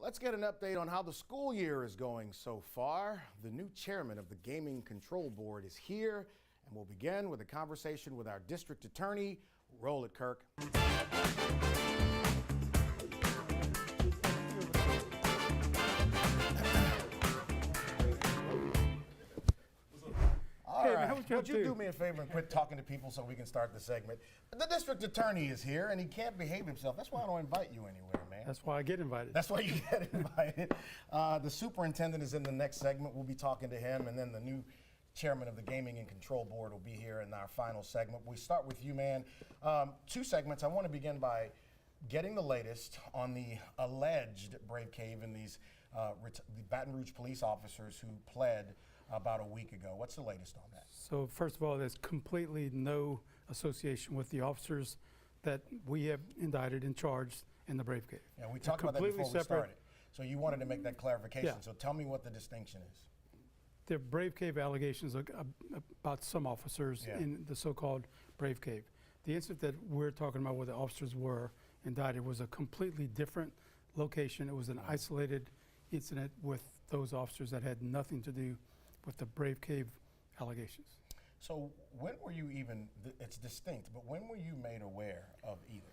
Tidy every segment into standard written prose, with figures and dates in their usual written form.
Let's get an update on how the school year is going so far. The new chairman of the Gaming Control Board is here, and we'll begin with a conversation with our district attorney. Roll it, Kirk. All right, would you do me a favor and quit talking to people so we can start the segment? The district attorney is here, and he can't behave himself. That's why I don't invite you anywhere, man. That's why I get invited. That's why you get invited. The superintendent is in the next segment. We'll be talking to him, and then the new chairman of the Gaming and Control Board will be here in our final segment. We start with you, man. Two segments. I want to begin by getting the latest on the alleged brave cave in these the Baton Rouge police officers who pled about a week ago. What's the latest on that? So first of all, there's completely no association with the officers that we have indicted and charged in the brave cave. Yeah, we talked about that before we started. So you wanted to make that clarification. Yeah. So tell me what the distinction is. The brave cave allegations are about some officers in the so-called brave cave. The incident that we're talking about where the officers were indicted was a completely different location. It was an isolated incident with those officers that had nothing to do with the brave cave allegations. So when were you even, it's distinct, but when were you made aware of either?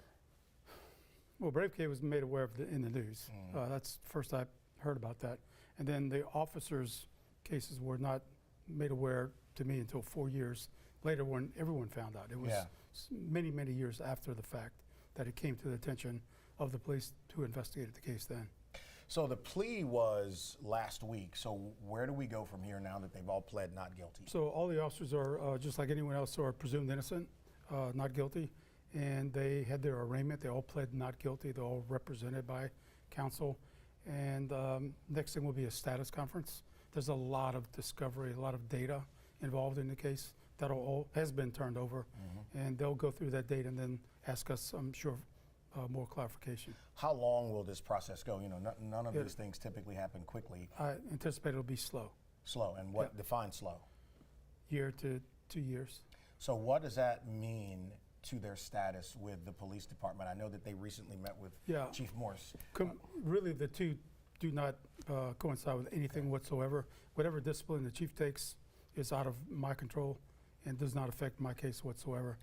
Well, brave cave was made aware of in the news. That's the first I heard about that. And then the officers' cases were not made aware to me until 4 years later when everyone found out. It was many, many years after the fact that it came to the attention of the police who investigated the case then. So the plea was last week. So where do we go from here now that they've all pled not guilty? So all the officers are, just like anyone else, are presumed innocent, not guilty. And they had their arraignment. They all pled not guilty. They're all represented by counsel. And next thing will be a status conference. There's a lot of discovery, a lot of data involved in the case that all has been turned over. And they'll go through that data and then ask us, I'm sure, more clarification. How long will this process go? You know, none of these things typically happen quickly. I anticipate it'll be slow. Slow, and what defines slow? Year to 2 years. So what does that mean to their status with the police department? I know that they recently met with Chief Morse. Really, the two do not coincide with anything whatsoever. Whatever discipline the chief takes is out of my control and does not affect my case whatsoever.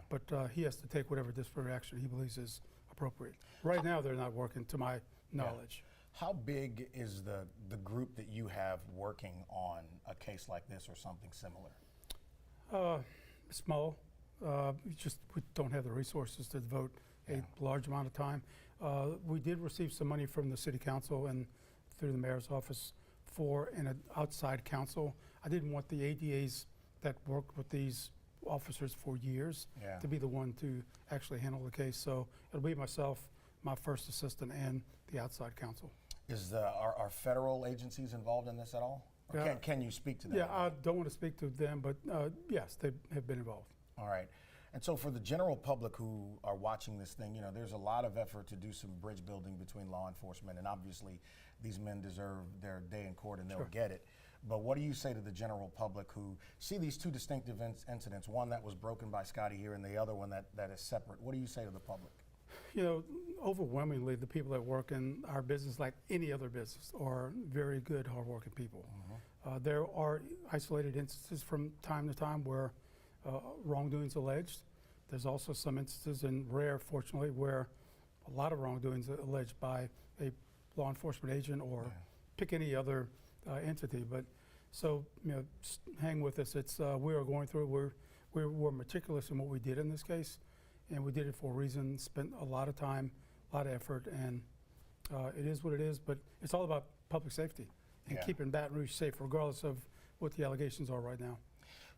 But he has to take whatever disciplinary action he believes is appropriate. Right now, they're not working, to my knowledge. How big is the group that you have working on a case like this or something similar? Small. We don't have the resources to devote a large amount of time. We did receive some money from the city council and through the mayor's office for an outside counsel. I didn't want the ADAs that worked with these officers for years to be the one to actually handle the case. So it'll be myself, my first assistant, and the outside counsel. Are federal agencies involved in this at all? Or can you speak to them? Yeah, I don't want to speak to them, but yes, they have been involved. All right. And so for the general public who are watching this thing, you know, there's a lot of effort to do some bridge building between law enforcement, and obviously these men deserve their day in court and they'll get it. But what do you say to the general public who see these two distinctive incidents, one that was broken by Scotty here and the other one that is separate? What do you say to the public? You know, overwhelmingly, the people that work in our business, like any other business, are very good, hardworking people. There are isolated instances from time to time where wrongdoings alleged. There's also some instances, and rare, fortunately, where a lot of wrongdoings alleged by a law enforcement agent or pick any other entity. But so, you know, hang with us. It's we are going through. We're meticulous in what we did in this case, and we did it for a reason. Spent a lot of time, a lot of effort, and it is what it is. But it's all about public safety and keeping Baton Rouge safe, regardless of what the allegations are right now.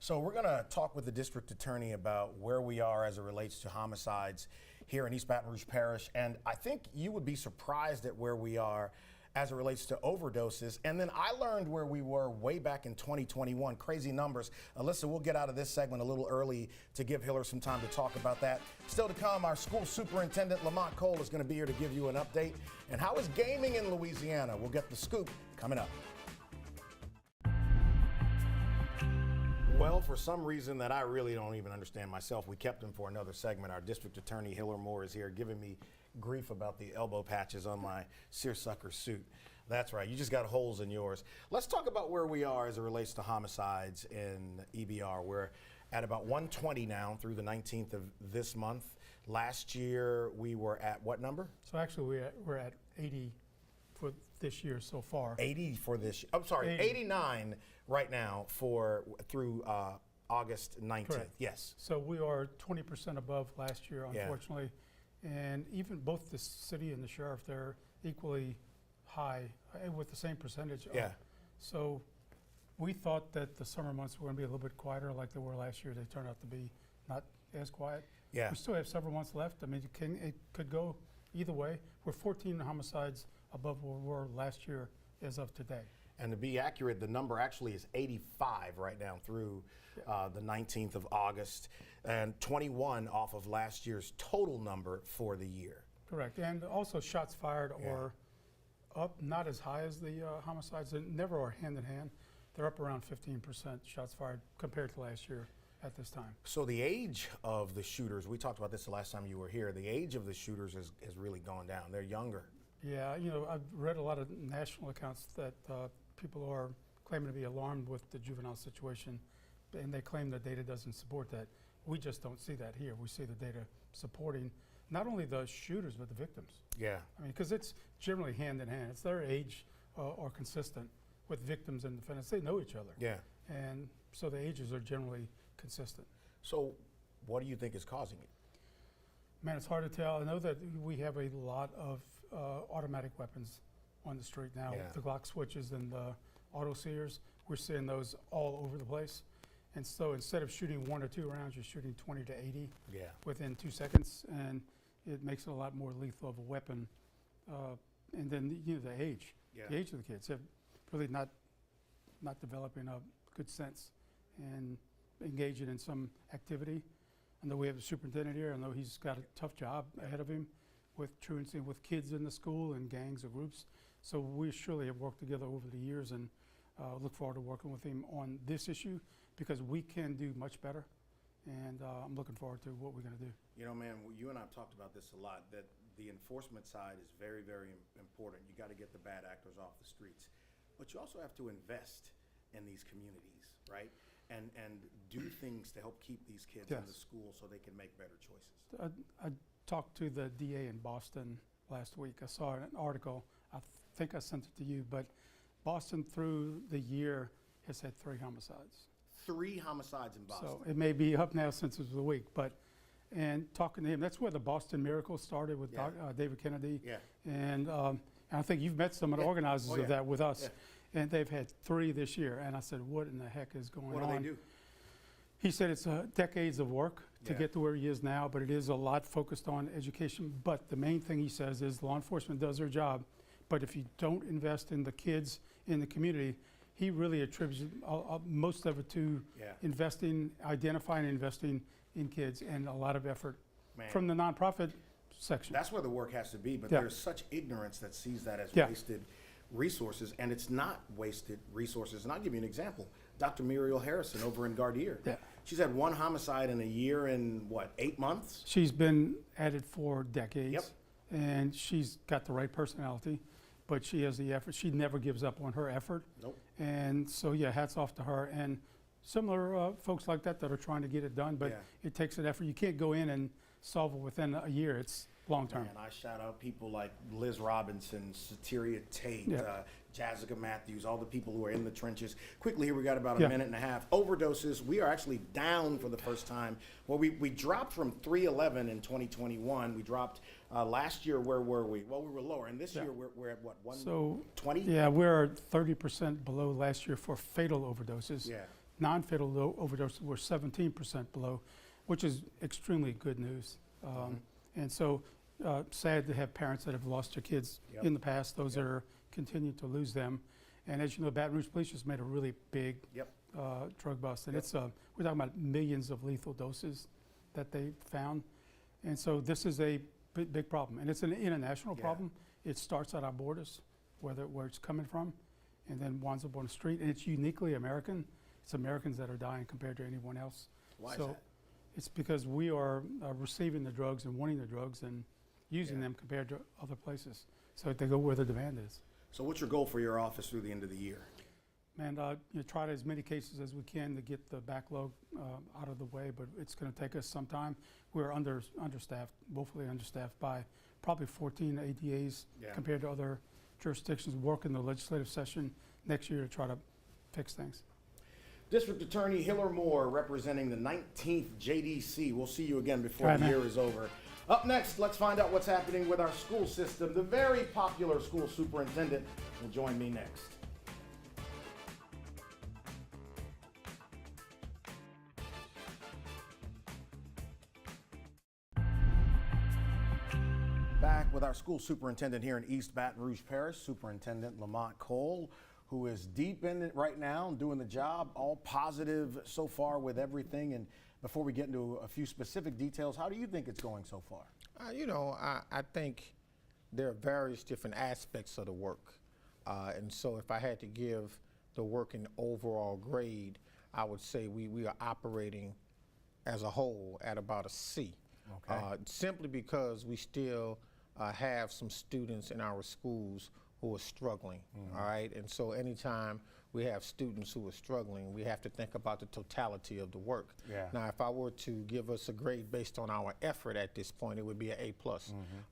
So we're going to talk with the district attorney about where we are as it relates to homicides here in East Baton Rouge Parish. And I think you would be surprised at where we are as it relates to overdoses. And then I learned where we were way back in 2021. Crazy numbers. Alyssa, we'll get out of this segment a little early to give Hiller some time to talk about that. Still to come, our school superintendent LaMont Cole is going to be here to give you an update. And how is gaming in Louisiana? We'll get the scoop coming up. Well, for some reason that I really don't even understand myself, we kept him for another segment. Our district attorney, Hiller Moore, is here giving me grief about the elbow patches on my seersucker suit. That's right. You just got holes in yours. Let's talk about where we are as it relates to homicides in EBR. We're at about 120 now through the 19th of this month. Last year, we were at what number? So actually, we're at 80 for this year so far. 80 for this. I'm sorry, 89 right now through August 19th. Correct. Yes. So we are 20% above last year, unfortunately. And even both the city and the sheriff, they're equally high with the same percentage. Yeah. So we thought that the summer months were going to be a little bit quieter like they were last year. They turned out to be not as quiet. Yeah. We still have several months left. I mean, it could go either way. We're 14 homicides above where we were last year as of today. And to be accurate, the number actually is 85 right now through the 19th of August, and 21 off of last year's total number for the year. Correct. And also shots fired are up, not as high as the homicides. They never are hand in hand. They're up around 15% shots fired compared to last year at this time. So the age of the shooters, we talked about this the last time you were here, the age of the shooters has really gone down. They're younger. Yeah, you know, I've read a lot of national accounts that people are claiming to be alarmed with the juvenile situation, and they claim the data doesn't support that. We just don't see that here. We see the data supporting not only the shooters, but the victims. Yeah. I mean, because it's generally hand in hand. It's their age are consistent with victims and defendants. They know each other. Yeah. And so the ages are generally consistent. So what do you think is causing it? Man, it's hard to tell. I know that we have a lot of automatic weapons on the street now. Yeah. The Glock switches and the auto sears, we're seeing those all over the place. And so instead of shooting 1 or 2 rounds, you're shooting 20 to 80 within 2 seconds, and it makes it a lot more lethal of a weapon. And then the age of the kids have really not developing a good sense and engaging in some activity. I know we have a superintendent here. I know he's got a tough job ahead of him with truancy with kids in the school and gangs or groups. So we surely have worked together over the years, and look forward to working with him on this issue because we can do much better. And I'm looking forward to what we're going to do. You know, man, you and I have talked about this a lot, that the enforcement side is very, very important. You got to get the bad actors off the streets. But you also have to invest in these communities, right? And do things to help keep these kids in the school so they can make better choices. I talked to the DA in Boston last week. I saw an article. I think I sent it to you, but Boston through the year has had 3 homicides. 3 homicides in Boston. So it may be up now since it was a week, but and talking to him, that's where the Boston Miracle started with David Kennedy. Yeah. And I think you've met some of the organizers of that with us. Yeah. And they've had 3 this year. And I said, what in the heck is going on? What do they do? He said it's decades of work to get to where he is now, but it is a lot focused on education. But the main thing he says is law enforcement does their job, but if you don't invest in the kids in the community, he really attributes most of it to identifying and investing in kids, and a lot of effort from the nonprofit section. That's where the work has to be, but there's such ignorance that sees that as wasted resources, and it's not wasted resources. And I'll give you an example. Dr. Muriel Harrison over in Gardere. Yeah. She's had 1 homicide in a year and 8 months? She's been at it for decades. Yep. And she's got the right personality, but she has the effort. She never gives up on her effort. Nope. And so, hats off to her. And similar folks like that are trying to get it done, but it takes an effort. You can't go in and solve it within a year. It's long term. And I shout out people like Liz Robinson, Sateria Tate, Jessica Matthews, all the people who are in the trenches. Quickly here, we got about a minute and a half. Overdoses, we are actually down for the first time. Well, we dropped from 311 in 2021. We dropped last year, where were we? Well, we were lower. And this year, we're at what, 120? So, yeah, we're 30% below last year for fatal overdoses. Yeah. Non-fatal overdoses were 17% below, which is extremely good news. And so sad to have parents that have lost their kids in the past. Those that are continuing to lose them. And as you know, Baton Rouge Police just made a really big drug bust. And it's we're talking about millions of lethal doses that they found. And so this is a big problem. And it's an international problem. It starts at our borders, where it's coming from, and then winds up on the street. And it's uniquely American. It's Americans that are dying compared to anyone else. Why is that? It's because we are receiving the drugs and wanting the drugs, and using them compared to other places. So they go where the demand is. So what's your goal for your office through the end of the year? And try as many cases as we can to get the backlog out of the way, but it's going to take us some time. We're understaffed, woefully understaffed by probably 14 ADAs compared to other jurisdictions. Work in the legislative session next year to try to fix things. District Attorney Hiller Moore representing the 19th JDC. We'll see you again before the year is over. Up next, let's find out what's happening with our school system. The very popular school superintendent will join me next. Back with our school superintendent here in East Baton Rouge Parish, Superintendent LaMont Cole, who is deep in it right now and doing the job, all positive so far with everything. And before we get into a few specific details, how do you think it's going so far? I think there are various different aspects of the work. And so if I had to give the work an overall grade, I would say we are operating as a whole at about a C. Okay. Simply because we still have some students in our schools who are struggling, all right? And so anytime we have students who are struggling, we have to think about the totality of the work. Yeah. Now, if I were to give us a grade based on our effort at this point, it would be an A+.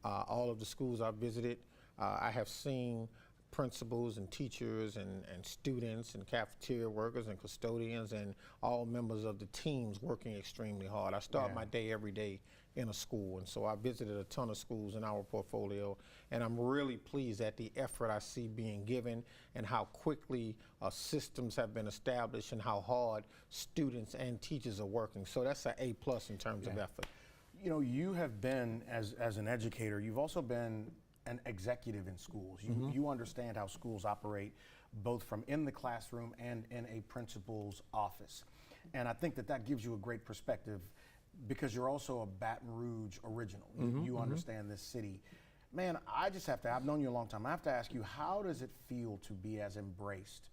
All of the schools I've visited, I have seen principals and teachers and students and cafeteria workers and custodians and all members of the teams working extremely hard. I start my day every day in a school, and so I visited a ton of schools in our portfolio, and I'm really pleased at the effort I see being given and how quickly systems have been established and how hard students and teachers are working. So that's an A+ in terms of effort. You know, you have been, as an educator, you've also been an executive in schools. You understand how schools operate, both from in the classroom and in a principal's office. And I think that gives you a great perspective because you're also a Baton Rouge original. You understand this city. Man, I've known you a long time. I have to ask you, how does it feel to be as embraced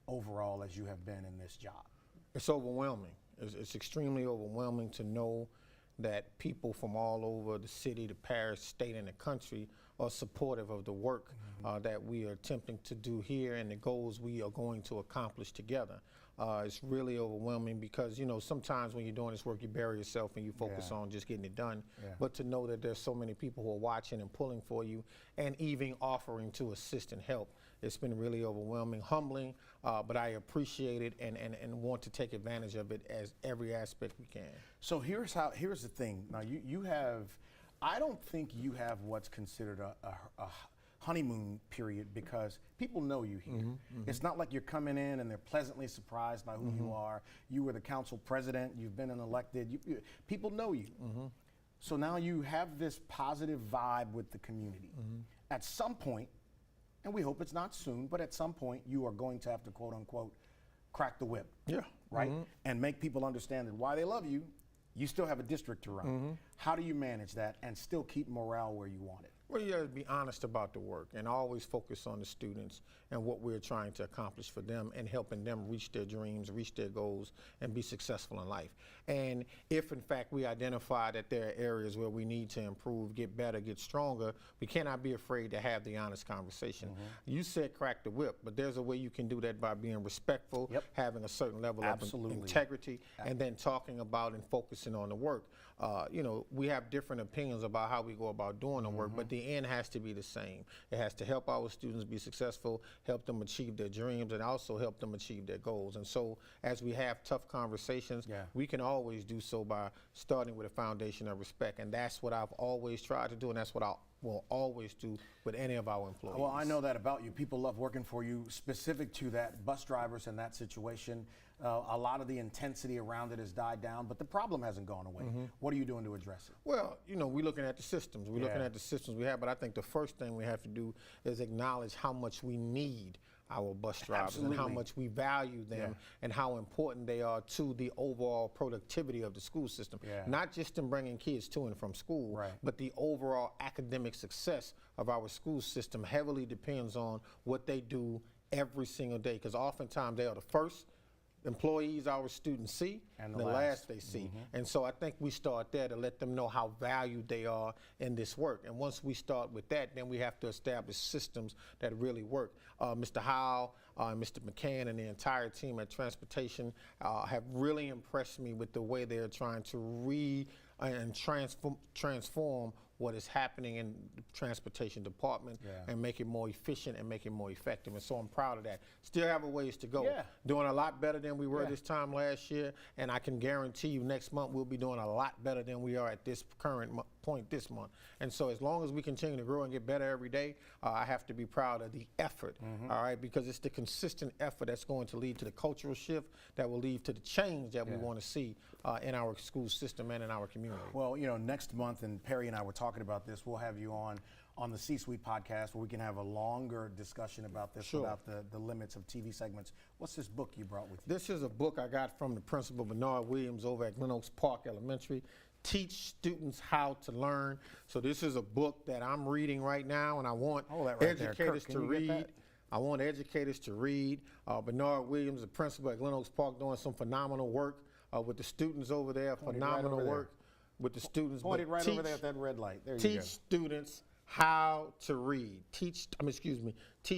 overall as you have been in this job? It's overwhelming. It's extremely overwhelming to know that people from all over the city, the parish, state, and the country are supportive of the work that we are attempting to do here and the goals we are going to accomplish together. It's really overwhelming because, sometimes when you're doing this work, you bury yourself and you focus on just getting it done. But to know that there's so many people who are watching and pulling for you and even offering to assist and help, it's been really overwhelming, humbling, but I appreciate it and want to take advantage of it as every aspect we can. So here's the thing. Now I don't think you have what's considered a honeymoon period because people know you here. It's not like you're coming in and they're pleasantly surprised by who you are. You were the council president, you've been elected, people know you. So now you have this positive vibe with the community. At some point, and we hope it's not soon, but at some point you are going to have to quote unquote crack the whip. Yeah. Right? And make people understand that while they love you, you still have a district to run. How do you manage that and still keep morale where you want it? Well, you have to be honest about the work and always focus on the students and what we're trying to accomplish for them and helping them reach their dreams, reach their goals, and be successful in life. And if, in fact, we identify that there are areas where we need to improve, get better, get stronger, we cannot be afraid to have the honest conversation. You said crack the whip, but there's a way you can do that by being respectful, having a certain level of integrity, and then talking about and focusing on the work. We have different opinions about how we go about doing the work, but the end has to be the same. It has to help our students be successful, help them achieve their dreams, and also help them achieve their goals. And so as we have tough conversations, we can always do so by starting with a foundation of respect. And that's what I've always tried to do, and that's what I will always do with any of our employees. Well, I know that about you. People love working for you. Specific to that, bus drivers in that situation, a lot of the intensity around it has died down, but the problem hasn't gone away. What are you doing to address it? Well, we're looking at the systems. We're looking at the systems we have, but I think the first thing we have to do is acknowledge how much we need our bus drivers and how much we value them and how important they are to the overall productivity of the school system. Not just in bringing kids to and from school, but the overall academic success of our school system heavily depends on what they do every single day, because oftentimes they are the first, employees our students see And the the last they see. And so I think we start there to let them know how valued they are in this work. And once we start with that, then we have to establish systems that really work. Mr. Howell, Mr. McCann, and the entire team at Transportation have really impressed me with the way they're trying to transform what is happening in the transportation department and make it more efficient and make it more effective. And so I'm proud of that. Still have a ways to go. Yeah. Doing a lot better than we were this time last year, and I can guarantee you next month we'll be doing a lot better than we are at this current point this month. And so as long as we continue to grow and get better every day, I have to be proud of the effort, all right, because it's the consistent effort that's going to lead to the cultural shift that will lead to the change that we want to see in our school system and in our community. Well, you know, next month, and Perry and I were talking about this, we'll have you on the C-Suite podcast where we can have a longer discussion about this without the limits of TV segments. What's this book you brought with you? This is a book I got from the principal, Bernard Williams, over at Glen Oaks Park Elementary. Teach students how to learn. So this is a book that I'm reading right now, and I want educators to read. I want educators to read. Bernard Williams, the principal at Glen Oaks Park, doing some phenomenal work with the students over there. Phenomenal work with the students. Pointed right over there at that red light. There you go. Teach students how to read. Teach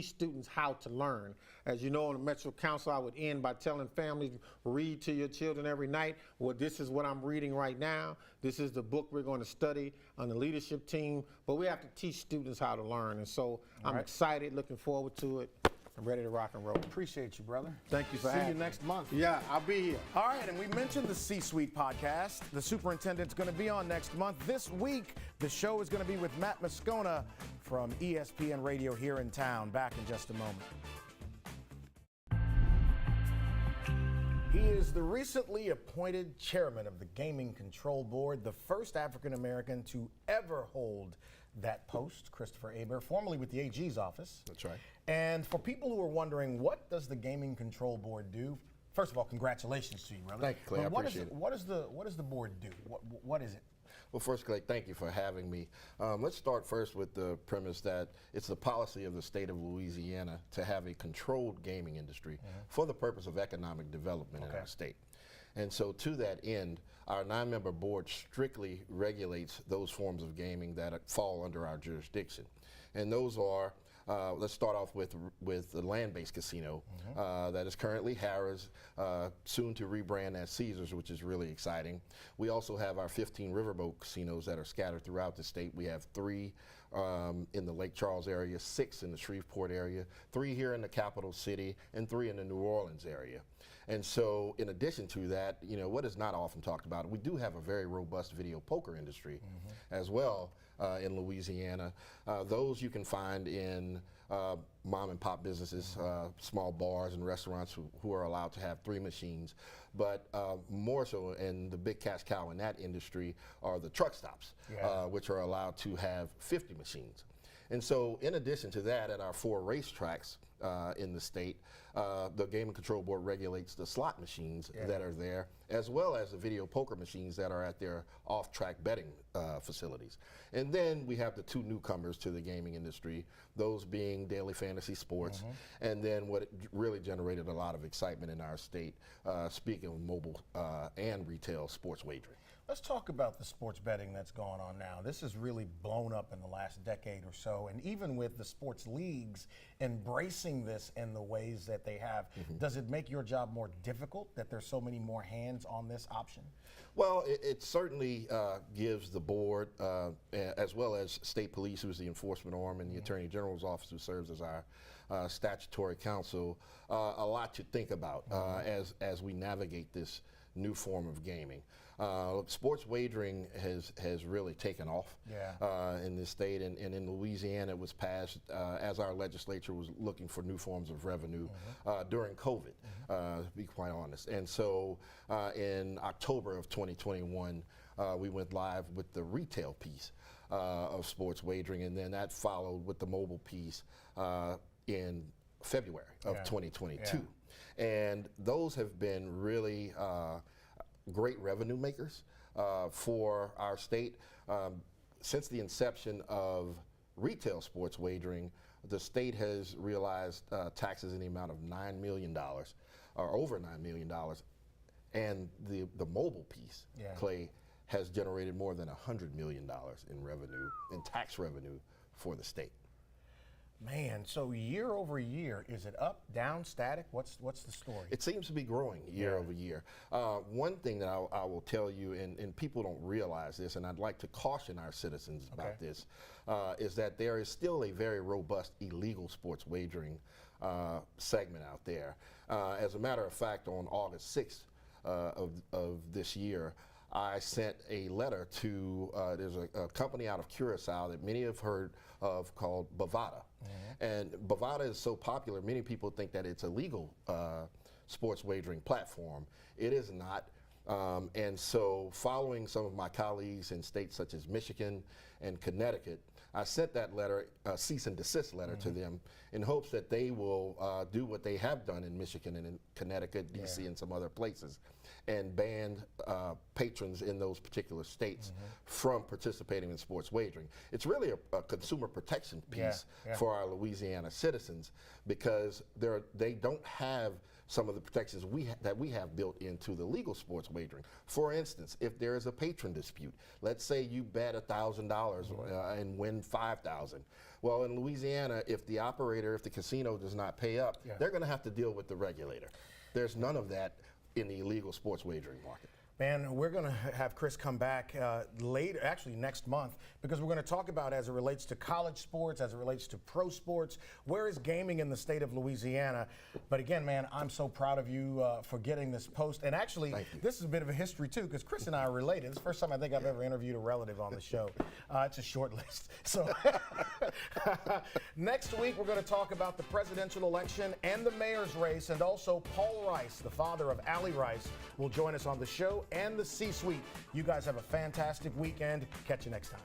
students how to learn. As you know, on the Metro Council, I would end by telling families, read to your children every night. Well, this is what I'm reading right now. This is the book we're going to study on the leadership team. But we have to teach students how to learn. And so I'm excited, looking forward to it. I'm ready to rock and roll. Appreciate you, brother. Thank you for having me. See you next month. Yeah, I'll be here. All right, and we mentioned the C-Suite podcast. The superintendent's going to be on next month. This week, the show is going to be with Matt Moscona from ESPN Radio here in town. Back in just a moment. He is the recently appointed chairman of the Gaming Control Board, the first African American to ever hold that post, Christopher Aber, formerly with the AG's office. That's right. And for people who are wondering, what does the Gaming Control Board do? First of all, congratulations to you, brother. Thank you, Clay. I appreciate it. What does the board do? What is it? Well, first, Clay, thank you for having me. Let's start first with the premise that it's the policy of the state of Louisiana to have a controlled gaming industry for the purpose of economic development in our state. And so to that end, our 9-member board strictly regulates those forms of gaming that fall under our jurisdiction. And those are, let's start off with the land-based casino that is currently Harrah's, soon to rebrand as Caesars, which is really exciting. We also have our 15 riverboat casinos that are scattered throughout the state. We have 3 in the Lake Charles area, 6 in the Shreveport area, 3 here in the capital city, and 3 in the New Orleans area. And so in addition to that, you know, what is not often talked about, we do have a very robust video poker industry as well in Louisiana. Those you can find in mom and pop businesses, small bars and restaurants who are allowed to have 3 machines. But more so, and the big cash cow in that industry are the truck stops, which are allowed to have 50 machines. And so in addition to that, at our 4 racetracks in the state, the Gaming Control Board regulates the slot machines that are there, as well as the video poker machines that are at their off-track betting facilities. And then we have the 2 newcomers to the gaming industry, those being Daily Fantasy Sports, and then what really generated a lot of excitement in our state, speaking of mobile and retail sports wagering. Let's talk about the sports betting that's going on now. This has really blown up in the last decade or so, and even with the sports leagues embracing this in the ways that they have, does it make your job more difficult that there's so many more hands on this option? Well, it certainly gives the board, as well as state police, who's the enforcement arm, and the Attorney General's office, who serves as our statutory counsel, a lot to think about as we navigate this new form of gaming. Sports wagering has really taken off in this state, and in Louisiana it was passed as our legislature was looking for new forms of revenue during COVID, to be quite honest. And so in October of 2021, we went live with the retail piece of sports wagering, and then that followed with the mobile piece in February of 2022. And those have been really great revenue makers for our state. Since the inception of retail sports wagering, the state has realized taxes in the amount of $9 million or over $9 million. And the mobile piece, Yeah. Clay, has generated more than $100 million in revenue, in tax revenue for the state. Man, so year over year, is it up, down, static? What's the story? It seems to be growing year over year. One thing that I will tell you, and people don't realize this, and I'd like to caution our citizens about this, is that there is still a very robust illegal sports wagering segment out there. As a matter of fact, on August 6th of this year, I sent a letter to, there's a company out of Curacao that many have heard of called Bovada. And Bovada is so popular, many people think that it's a legal sports wagering platform. It is not. And so following some of my colleagues in states such as Michigan and Connecticut, I sent that letter, a cease and desist letter to them in hopes that they will do what they have done in Michigan and in Connecticut, DC, and some other places, and ban patrons in those particular states from participating in sports wagering. It's really a consumer protection piece for our Louisiana citizens, because they don't have some of the protections that we have built into the legal sports wagering. For instance, if there is a patron dispute, let's say you bet $1,000 and win $5,000. Well, in Louisiana, if the casino does not pay up, they're going to have to deal with the regulator. There's none of that in the illegal sports wagering market. Man, we're going to have Chris come back later, actually next month, because we're going to talk about, as it relates to college sports, as it relates to pro sports, where is gaming in the state of Louisiana. But again, man, I'm so proud of you for getting this post. And actually, this is a bit of a history, too, because Chris and I are related. It's the first time I think I've ever interviewed a relative on the show. It's a short list. So next week, we're going to talk about the presidential election and the mayor's race, and also Paul Rice, the father of Allie Rice, will join us on the show and the C-Suite. You guys have a fantastic weekend. Catch you next time.